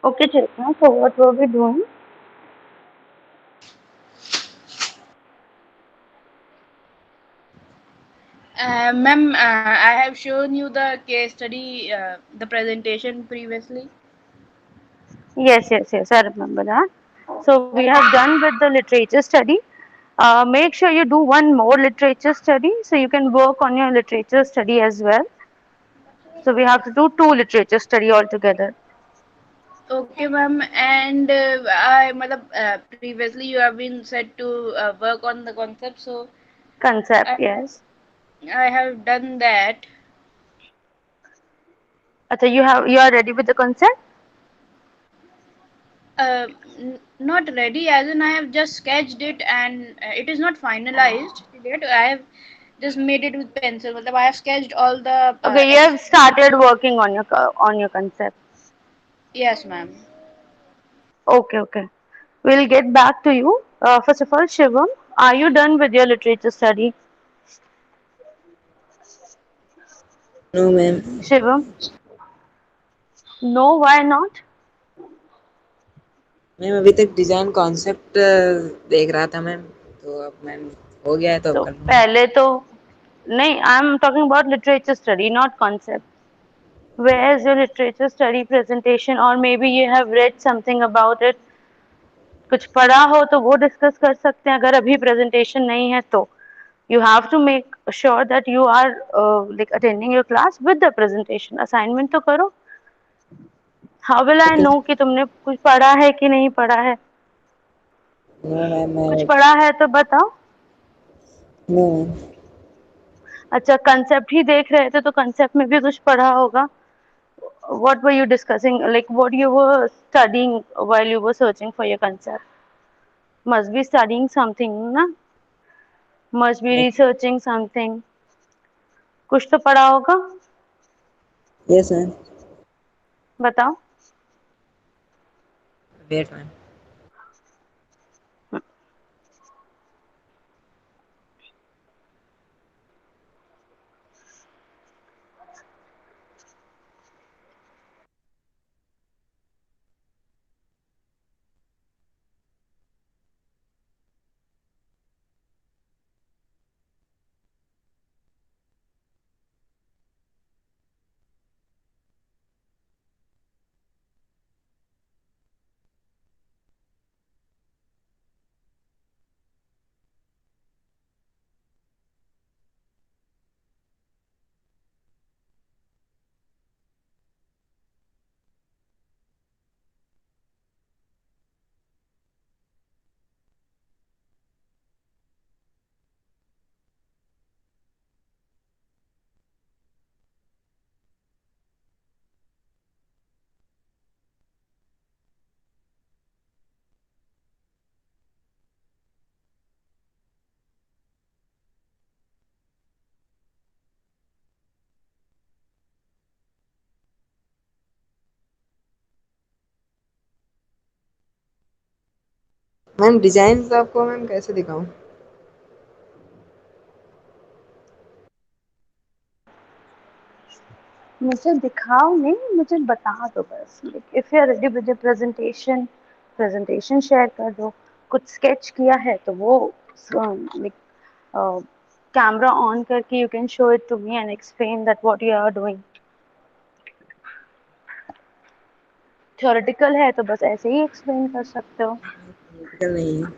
Okay, Chetna. So what were we doing? Ma'am, I have shown you the case study, the presentation previously. Yes. I remember that. So we have done with the literature study. Make sure you do one more literature study so you can work on your literature study as well. So we have to do two literature study altogether. Okay, ma'am. And previously you have been said to work on the concept, so Concept, I yes. I have done that. So you are ready with the concept? Not ready, as in I have just sketched it and it is not finalized yet. I have just made it with pencil. I have sketched all the Okay, you have started working on on your concept. yes, ma'am. Okay. We'll get back to you. First of all, Shivam, are you done with your literature study? No ma'am. Shivam, no, why not? Ma'am अभी तक design concept देख रहा था ma'am, तो अब ma'am हो गया है तो अब तो कर लूँगा। पहले तो नहीं, I am talking about literature study, not concept. Where is your literature study presentation, or maybe you have read something about it? कुछ पढ़ा हो तो वो डिस्कस कर सकते हैं, अगर अभी प्रेजेंटेशन नहीं है तो you have to make sure that you are like attending your class with the presentation. Assignment तो करो. How will I okay. know कि तुमने कुछ पढ़ा है कि नहीं पढ़ा है? नो मैम कुछ मैं। पढ़ा है तो बताओ. No ma'am. अच्छा, कंसेप्ट ही देख रहे थे तो कंसेप्ट में भी कुछ पढ़ा होगा. What were you discussing? Like what you were studying while you were searching for your concept? Must be studying something, na? Must be researching something. कुछ तो पढ़ा होगा. Yes ma'am. बताओ. Wait ma'am. मैम डिजाइन आपको ma'am कैसे दिखाऊं? मुझे दिखाओ नहीं, मुझे बता दो बस. Like if you are ready with the presentation, presentation share कर दो. कुछ स्केच किया है तो वो like कैमरा ऑन करके you can show it to me and explain that what you are doing. Theoretical है तो बस ऐसे ही explain कर सकते हो. क्रिटिकल नहीं है।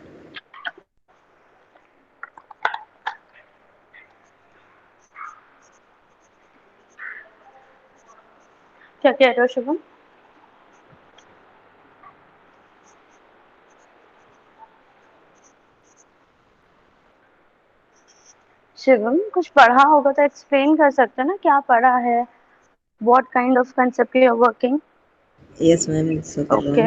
क्या कह रहे हो शुभम? शिवम, कुछ पढ़ा होगा तो एक्सप्लेन कर सकते हो ना, क्या पढ़ा है, what kind of concept you are working. Yes ma'am so कर रहा ओके.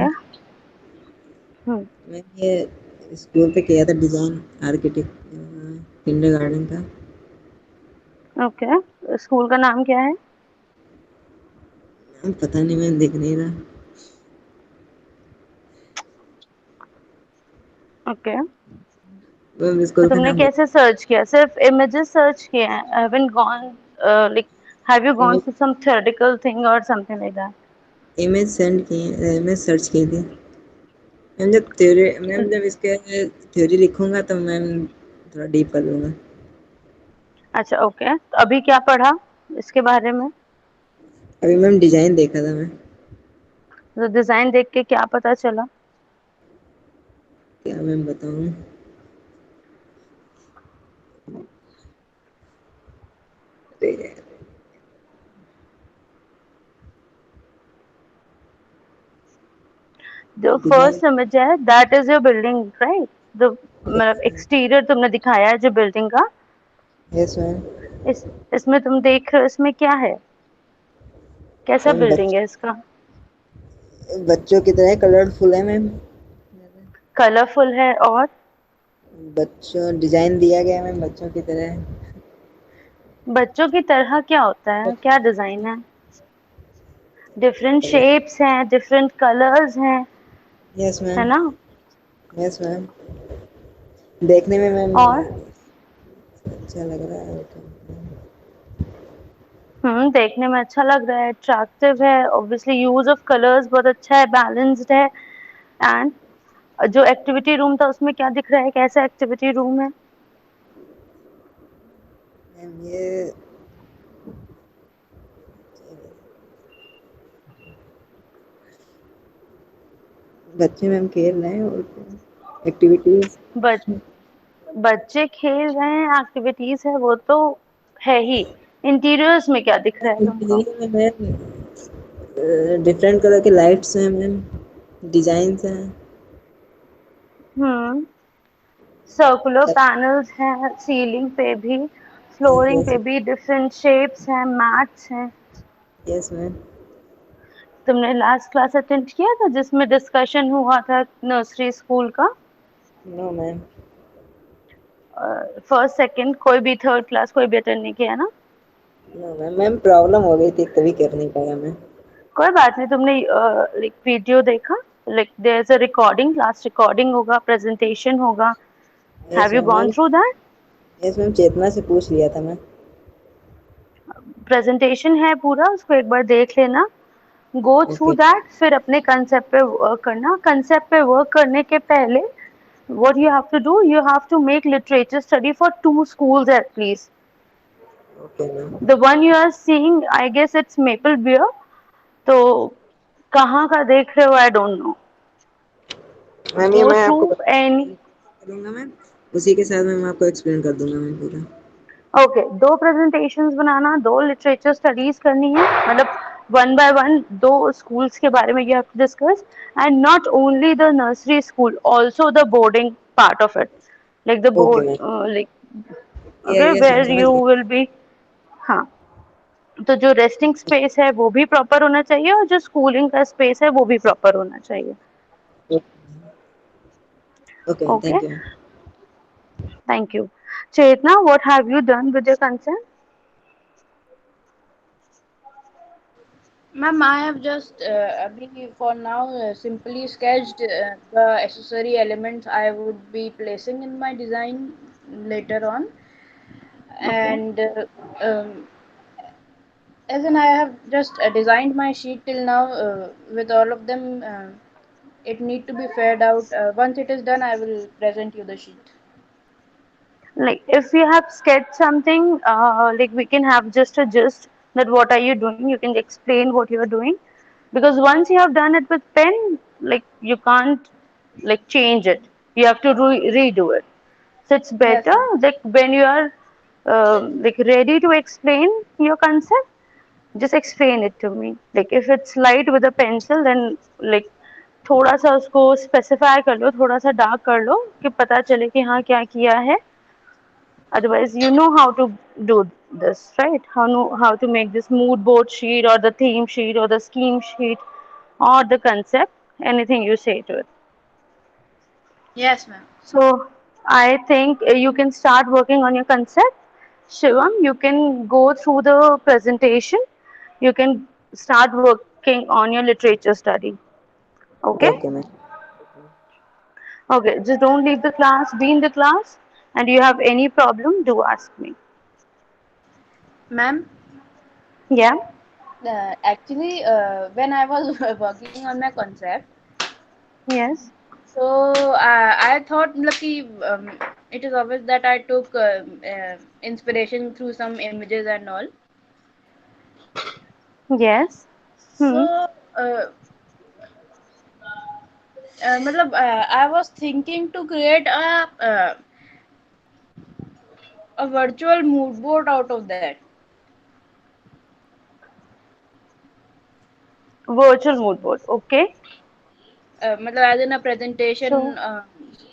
हूँ। मैम ये स्कूल पे किया था डिजाइन आर्किटेक्ट किंडरगार्टन का। ओके, स्कूल का नाम क्या है? मैम पता नहीं, मैम दिख नहीं रहा। ओके. मैम तो स्कूल का तुमने नाम कैसे सर्च किया? सिर्फ इमेजेस सर्च किए हैं? Haven't gone like have you gone image. To some theoretical thing और something like that? Image send किए, इमेज सर्च की थी मैम। जब थ्योरी मैम, जब इसके थ्योरी लिखूंगा तो मैम थोड़ा डीप कर लूंगा। अच्छा ओके, तो अभी क्या पढ़ा इसके बारे में? अभी मैम डिजाइन देखा था मैं। तो डिजाइन देख के क्या पता चला? क्या मैम बताऊं? जो डिजाइन। फर्स्ट इमेज है that is your building right? जो मतलब एक्सटीरियर तुमने दिखाया है जो बिल्डिंग का, यस मैम। इस इसमें तुम देख रहे हो इसमें क्या है? कैसा मैम बिल्डिंग है इसका? बच्चों की तरह कलरफुल है मैम। कलरफुल है और बच्चों डिजाइन दिया गया है मैम बच्चों की तरह। बच्चों की तरह क्या होता है? क्या डिजाइन है? डिफरेंट शेप्स हैं, डिफरेंट कलर्स हैं, यस है मैम। ना? Yes ma'am. देखने में मैम और अच्छा लग रहा है तो। देखने में अच्छा लग रहा है, अट्रैक्टिव है, ऑब्वियसली यूज ऑफ कलर्स बहुत अच्छा है, बैलेंस्ड है। एंड जो एक्टिविटी रूम था उसमें क्या दिख रहा है, कैसा एक्टिविटी रूम है? मैम ये बच्चे मैम खेल रहे हैं और एक्टिविटीज। बच, बच्चे खेल रहे हैं, एक्टिविटीज है, वो तो है ही। इंटीरियर्स में क्या दिख रहा है तुमको? इंटीरियर में मैम डिफरेंट कलर के लाइट्स हैं मैम, डिजाइन्स हैं। हम्म सर्कुलर पैनल्स हैं सीलिंग पे भी, फ्लोरिंग यस। पे भी, डिफरेंट शेप्स हैं, मैट्स हैं। Yes ma'am. तुमने लास्ट क्लास अटेंड किया था जिसमें डिस्कशन हुआ था नर्सरी स्कूल का? No ma'am. फर्स्ट सेकंड कोई भी, थर्ड क्लास कोई भी अटेंड नहीं किया ना? नो मैम, मैम प्रॉब्लम हो गई थी तभी कर नहीं पाया मैं। कोई बात नहीं, तुमने लाइक वीडियो देखा? Like there is a recording, class recording होगा, प्रेजेंटेशन होगा। Yes have you ma'am. Gone ma'am through that? Yes ma'am, Chetna से पूछ लिया था मैं। प्रेजेंटेशन है पूरा, उसको एक बार देख लेना, गो थ्रू ओके। दैट, फिर अपने कंसेप्ट पे वर्क करना। कंसेप्ट पे वर्क करने के पहले what you have to do, you have to make literature study for 2 schools at least. Okay ma'am. The one you are seeing, I guess it's Maple Beer. तो कहाँ का देख रहे हो? I don't know. मैम ये Go मैं आपको through any. करूँगा मैम, उसी के साथ मैं आपको एक्सप्लेन कर दूंगा मैम पूरा। ओके, दो प्रेजेंटेशंस बनाना, दो लिटरेचर स्टडीज करनी है, मतलब वन बाय वन दो स्कूल्स के बारे में you have to discuss, and not only the nursery school, also the boarding part of it, like the okay board, ma'am. Like ये ओके यस मैम वेयर समझ you गया। Will be. हाँ, तो जो रेस्टिंग स्पेस है वो भी proper होना चाहिए, और जो स्कूलिंग का स्पेस है वो भी प्रॉपर होना चाहिए। Okay ma'am, okay, thank you ma'am. Thank you. Chetna, what have you done with your consent? Ma'am, I have just for now simply sketched the accessory elements I would be placing in my design later on, okay, and as in I have just designed my sheet till now with all of them. It need to be faired out. Once it is done, I will present you the sheet. like if you have sketched something, like we can have just a gist that what are you doing, you can explain what you are doing, because once you have done it with pen, like you can't like change it, you have to redo it. So it's Yes, better ma'am. like when you are like ready to explain your concept, just explain it to me. Like if it's light with a pencil, then like थोड़ा सा उसको specify कर लो, थोड़ा सा dark कर लो कि पता चले कि हाँ क्या किया है। Otherwise, you know how to do this, right? How to make this mood board sheet or the theme sheet or the scheme sheet or the concept, anything you say to it. Yes, ma'am. So I think you can start working on your concept. Shivam, you can go through the presentation. You can start working on your literature study. Okay? Okay ma'am. Okay, just don't leave the class, be in the class, and you have any problem, do ask me. Ma'am, Yeah? Actually, when I was working on my concept, Yes. so I thought, lucky, it is obvious that I took inspiration through some images and all. Yes. Hmm. So, I was thinking to create a virtual mood board out of that. Virtual mood board. Okay. As in a presentation So,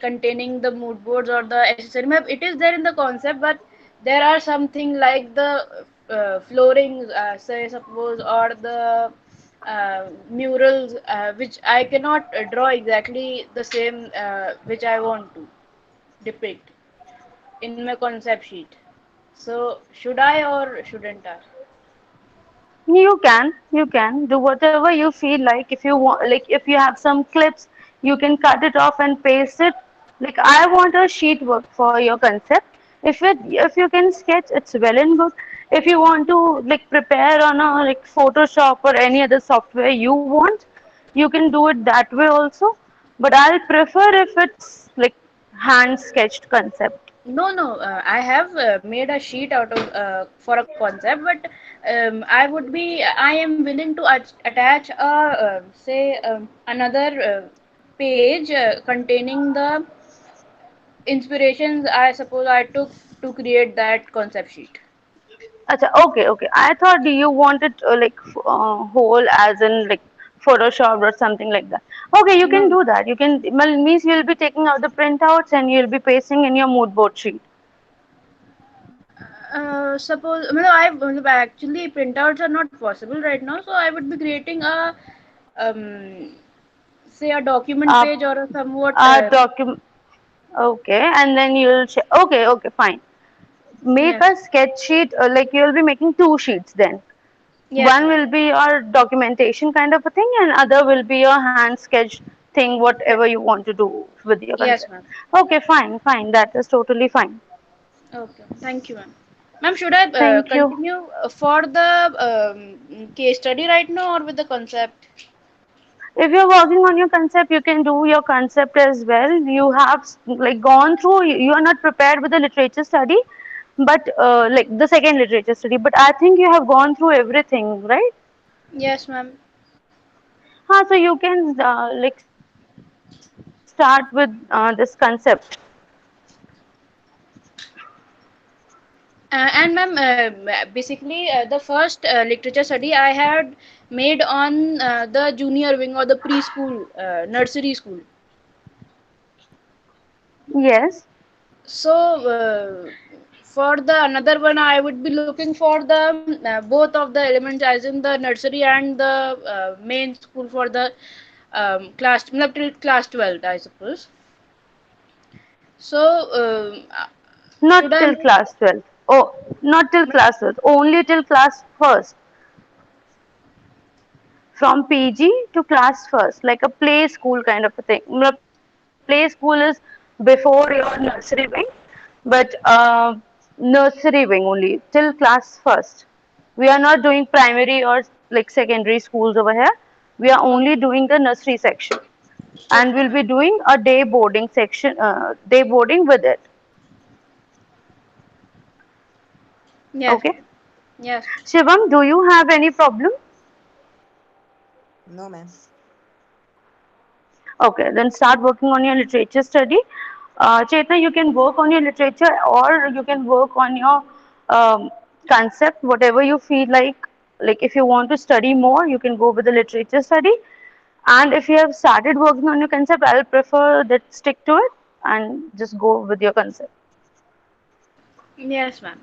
containing the mood boards or the accessory. It is there in the concept, but there are something like the flooring, say suppose, or the murals, which I cannot draw exactly the same which I want to depict in my concept sheet. So should I or shouldn't I? you can do whatever you feel like. If you want, like if you have some clips, you can cut it off and paste it. Like I want a sheet work for your concept. If you can sketch, it's well and good. If you want to like prepare on a like Photoshop or any other software you want, you can do it that way also. But I'll prefer if it's like hand sketched concept. No, no. I have made a sheet out of for a concept, but I would be. I am willing to attach a say another page containing the inspirations I suppose I took to create that concept sheet. Acha, okay, okay. I thought you wanted like whole as in like Photoshop or something like that. Okay, you can No. do that. You can well, means you'll be taking out the printouts and you'll be pasting in your mood board sheet. Suppose actually printouts are not possible right now, so I would be creating a um, say a document Uh, page or a somewhat document. Okay, and then you'll okay, okay, fine. Make yes, a sketch sheet. Like you'll be making two sheets then. yes, One ma'am. will be your documentation kind of a thing, and other will be your hand sketch thing, Yes, whatever you want to do with your yes, concept. ma'am. Okay, fine, fine. That is totally fine. Okay, thank you, ma'am. Ma'am, should I Thank you. continue for the case study right now or with the concept? If you're working on your concept, you can do your concept as well. You have like gone through. You are not prepared with the literature study, but like the second literature study. But I think you have gone through everything, right? Yes, ma'am. So you can like start with this concept. And ma'am, basically, the first literature study I had made on the junior wing or the preschool, nursery school. Yes. So, for the another one, I would be looking for the both of the elements, as in the nursery and the main school for the class, till class 12th, I suppose. So, should Not I till make? class 12th. Oh, not till class 12th. Only till class first. From PG to class first, like a play school kind of a thing. Play school is before your nursery wing, but nursery wing only till class first. We are not doing primary or like secondary schools over here. We are Okay, only doing the nursery section, and okay, we'll ma'am. be doing a day boarding section, day boarding with it. Yes, Okay. ma'am. Yes. Shivam, do you have any problem? No, ma'am. Okay, then start working on your literature study. Chetna, you can work on your literature or you can work on your concept, whatever you feel like. Like if you want to study more, you can go with the literature study. And if you have started working on your concept, I'll prefer that stick to it and just go with your concept. Yes, ma'am.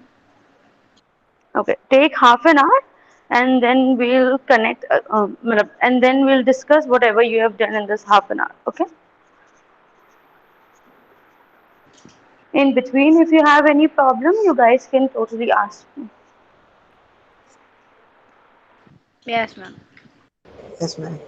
Okay, take half an hour and then we'll connect and then we'll discuss whatever you have done in this half an hour. Okay. In between, if you have any problem, you guys can totally ask me. Yes, ma'am. Yes, ma'am.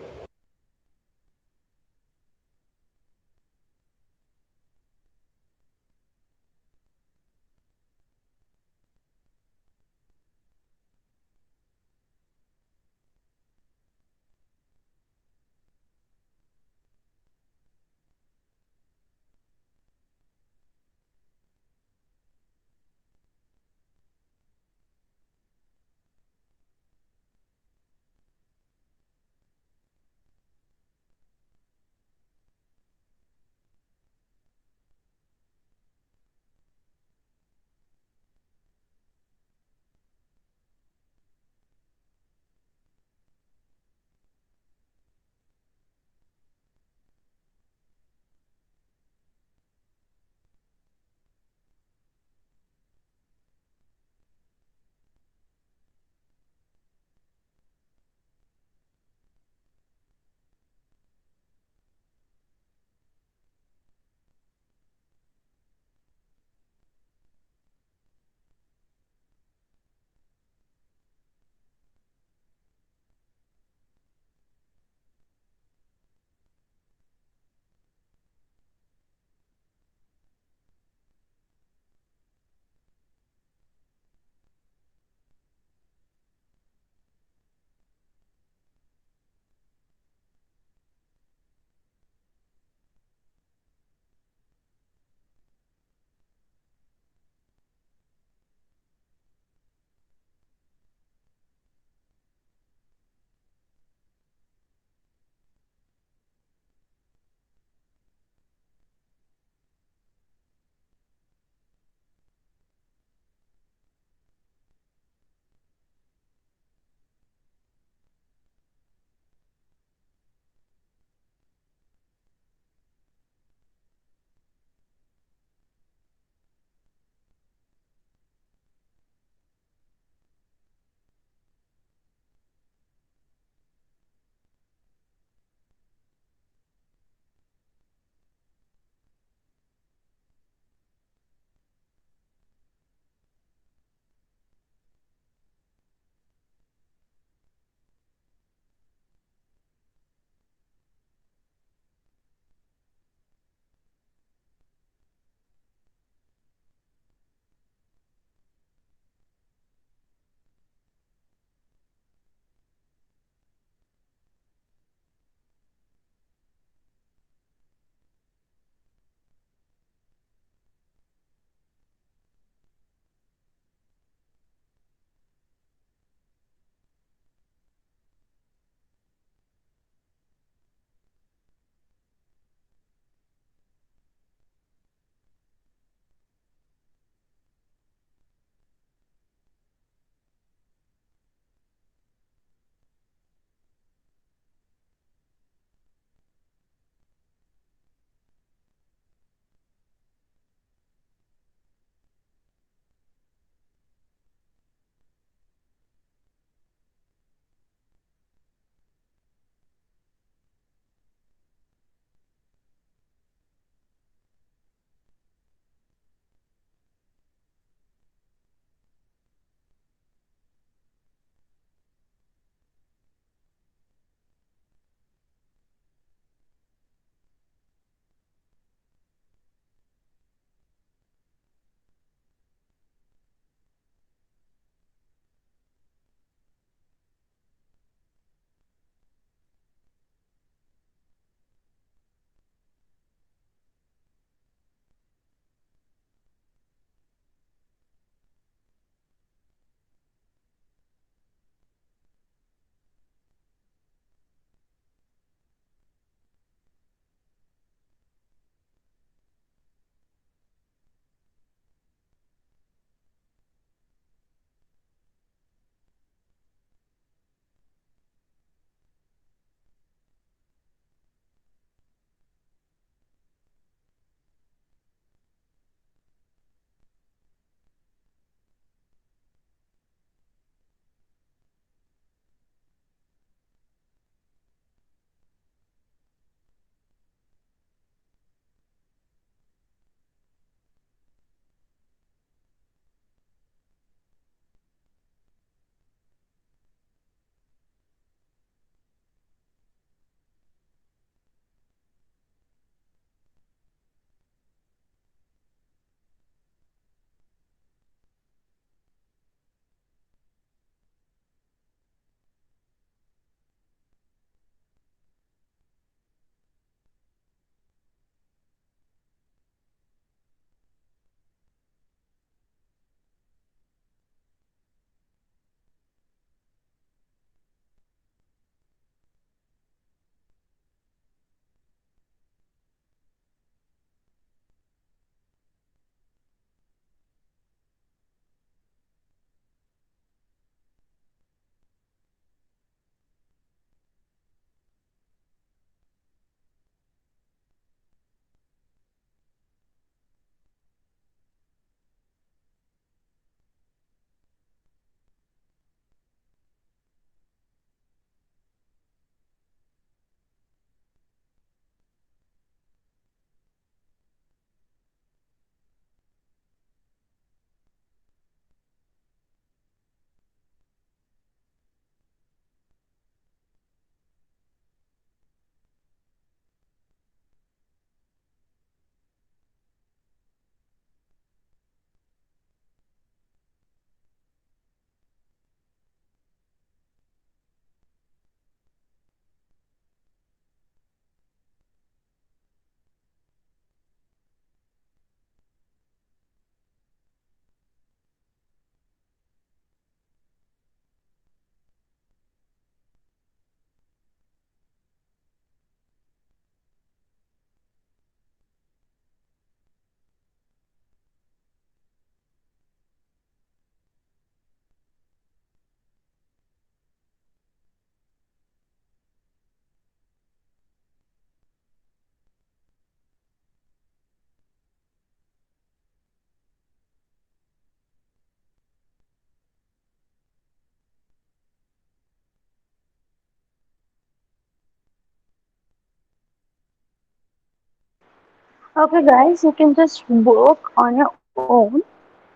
Okay, guys, you can just work on your own.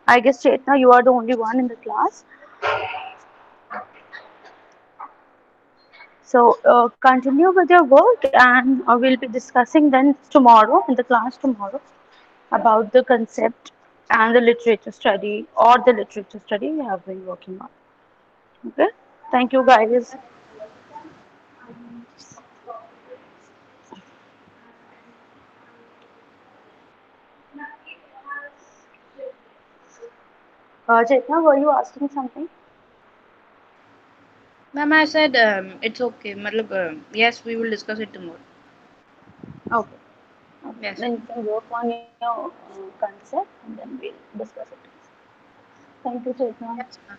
I guess Chetna, you are the only one in the class. So continue with your work, and we'll be discussing then tomorrow in the class tomorrow about the concept and the literature study or the literature study we have been working on. Okay, thank you, guys. Chetna, were you asking something? Ma'am, I said it's okay. Matlab, yes, we will discuss it tomorrow. Okay. Okay. Yes. Then you can work on your concept and then we'll discuss it. Thank you, Chetna. Yes, ma'am.